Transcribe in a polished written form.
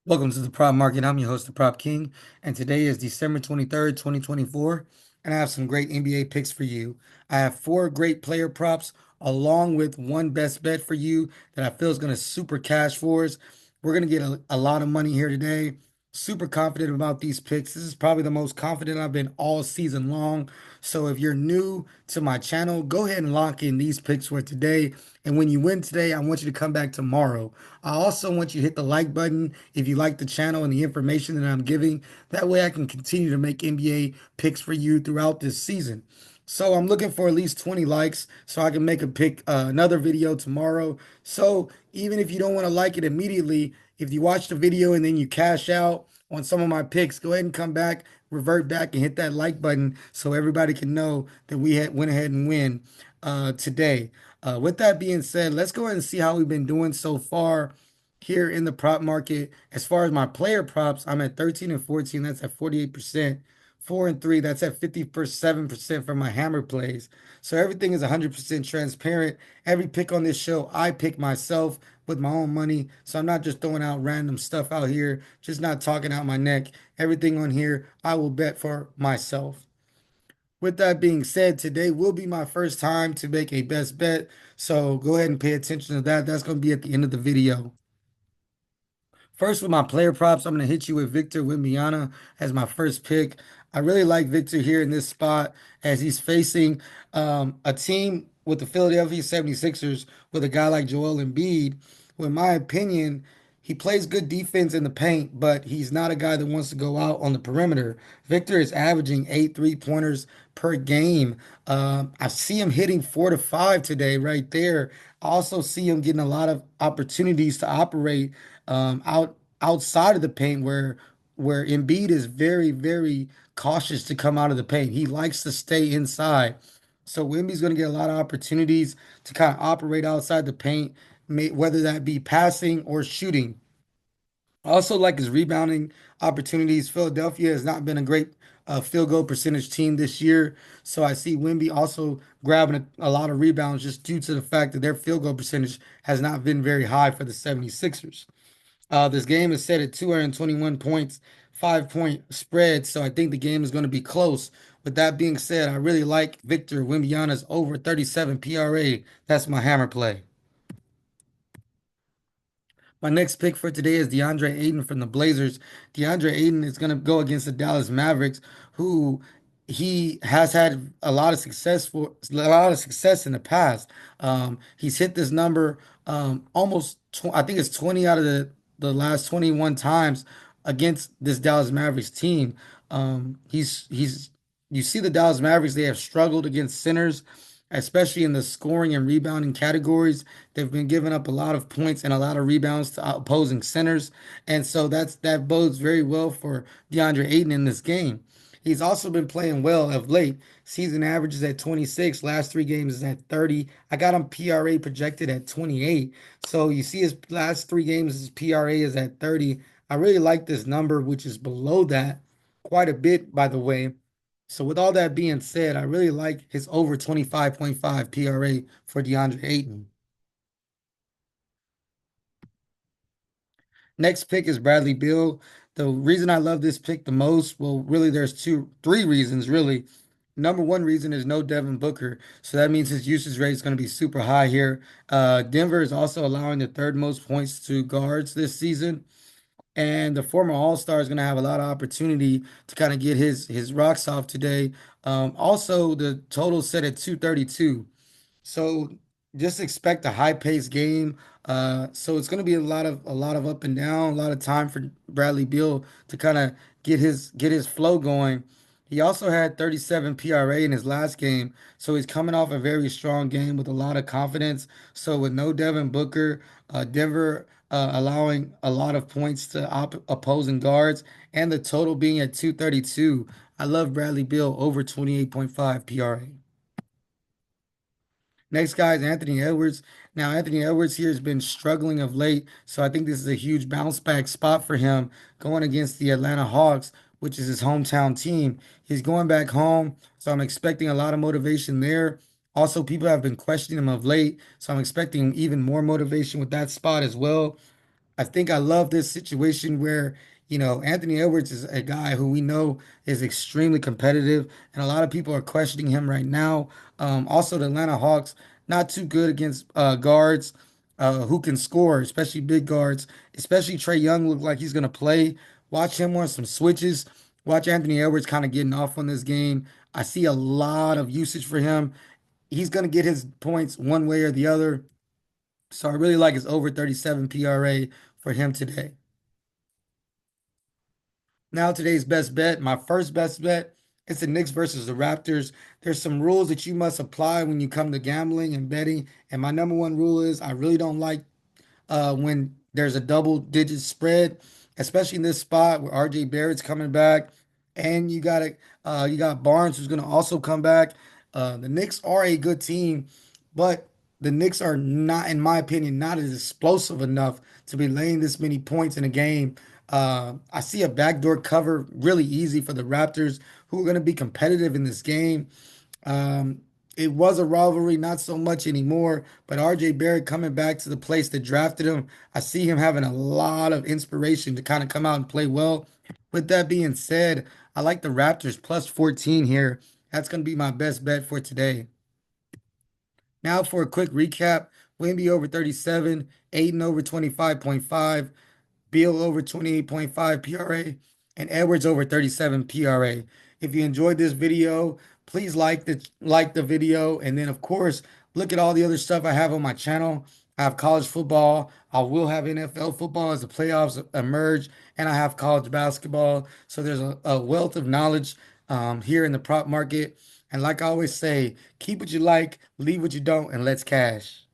Welcome to the Prop Market. I'm your host, the Prop King, and today is December 23rd, 2024, and I have some great NBA picks for you. I have four great player props along with one best bet for you that I feel is going to super cash for us. We're going to get a lot of money here today. Super confident about these picks. This is probably the most confident I've been all season long. So if you're new to my channel, go ahead and lock in these picks for today. And when you win today, I want you to come back tomorrow. I also want you to hit the like button if you like the channel and the information that I'm giving. That way I can continue to make NBA picks for you throughout this season. So I'm looking for at least 20 likes so I can make a pick another video tomorrow. So even if you don't want to like it immediately, if you watch the video and then you cash out on some of my picks, go ahead and come back, revert back and hit that like button so everybody can know that went ahead and win today. With that being said, let's go ahead and see how we've been doing so far here in the prop market. As far as my player props, I'm at 13 and 14. That's at 48%. 4 and 3, that's at 57% for my hammer plays. So everything is 100% transparent. Every pick on this show, I pick myself with my own money. So I'm not just throwing out random stuff out here, just not talking out my neck. Everything on here, I will bet for myself. With that being said, today will be my first time to make a best bet. So go ahead and pay attention to that. That's going to be at the end of the video. First, with my player props, I'm going to hit you with Victor Wembanyama as my first pick. I really like Victor here in this spot as he's facing a team with the Philadelphia 76ers with a guy like Joel Embiid, who, in my opinion, he plays good defense in the paint, but he's not a guy that wants to go out on the perimeter. Victor is averaging 8 3-pointers per game. I see him hitting 4 to 5 today, right there. I also see him getting a lot of opportunities to operate outside of the paint where Embiid is very, very cautious to come out of the paint. He likes to stay inside. So Wemby's going to get a lot of opportunities to kind of operate outside the paint, whether that be passing or shooting. I also like his rebounding opportunities. Philadelphia has not been a great field goal percentage team this year. So I see Wemby also grabbing a lot of rebounds just due to the fact that their field goal percentage has not been very high for the 76ers. This game is set at 221 points, 5 point spread. So I think the game is going to be close. With that being said, I really like Victor Wembanyama's over 37 PRA. That's my hammer play. My next pick for today is DeAndre Ayton from the Blazers. DeAndre Ayton is going to go against the Dallas Mavericks, who he has had a lot of success in the past. He's hit this number I think it's 20 out of the last 21 times against this Dallas Mavericks team. He's you see the Dallas Mavericks, they have struggled against centers, especially in the scoring and rebounding categories. They've been giving up a lot of points and a lot of rebounds to opposing centers. And so that bodes very well for DeAndre Ayton in this game. He's also been playing well of late. Season averages at 26, last 3 games is at 30. I got him PRA projected at 28. So you see his last 3 games, his PRA is at 30. I really like this number, which is below that quite a bit, by the way. So with all that being said, I really like his over 25.5 PRA for DeAndre Ayton. Next pick is Bradley Beal. The reason I love this pick the most, well, really there's three reasons really. Number one reason is no Devin Booker. So that means his usage rate is going to be super high here. Denver is also allowing the third most points to guards this season. And the former All-Star is going to have a lot of opportunity to kind of get his rocks off today. Also, the total set at 232. So just expect a high-paced game. So it's going to be a lot of up and down, a lot of time for Bradley Beal to kind of get his flow going. He also had 37 PRA in his last game, so he's coming off a very strong game with a lot of confidence. So with no Devin Booker, Denver allowing a lot of points to opposing guards, and the total being at 232. I love Bradley Beal over 28.5 PRA. Next guy is Anthony Edwards. Now, Anthony Edwards here has been struggling of late, so I think this is a huge bounce back spot for him going against the Atlanta Hawks, which is his hometown team. He's going back home, so I'm expecting a lot of motivation there. Also, people have been questioning him of late, so I'm expecting even more motivation with that spot as well. I think I love this situation where, Anthony Edwards is a guy who we know is extremely competitive, and a lot of people are questioning him right now. Also, the Atlanta Hawks, not too good against guards who can score, especially big guards, especially Trey Young look like he's going to play. Watch him on some switches. Watch Anthony Edwards kind of getting off on this game. I see a lot of usage for him. He's going to get his points one way or the other. So I really like his over 37 PRA for him today. Now today's best bet, my first best bet, it's the Knicks versus the Raptors. There's some rules that you must apply when you come to gambling and betting. And my number one rule is I really don't like when there's a double digit spread, especially in this spot where RJ Barrett's coming back, and you got Barnes who's gonna also come back. The Knicks are a good team, but the Knicks are not, in my opinion, not as explosive enough to be laying this many points in a game. I see a backdoor cover really easy for the Raptors, who are going to be competitive in this game. Um, it was a rivalry, not so much anymore, but RJ Barrett coming back to the place that drafted him, I see him having a lot of inspiration to kind of come out and play well. With that being said, I like the Raptors plus 14 here. That's going to be my best bet for today. Now for a quick recap, Wemby over 37, Aiden over 25.5, Beal over 28.5 PRA, and Edwards over 37 PRA. If you enjoyed this video, please like the video, and then of course look at all the other stuff I have on my channel. I have college football. I will have NFL football as the playoffs emerge, and I have college basketball. So there's a wealth of knowledge here in the prop market. And like I always say, keep what you like, leave what you don't, and let's cash.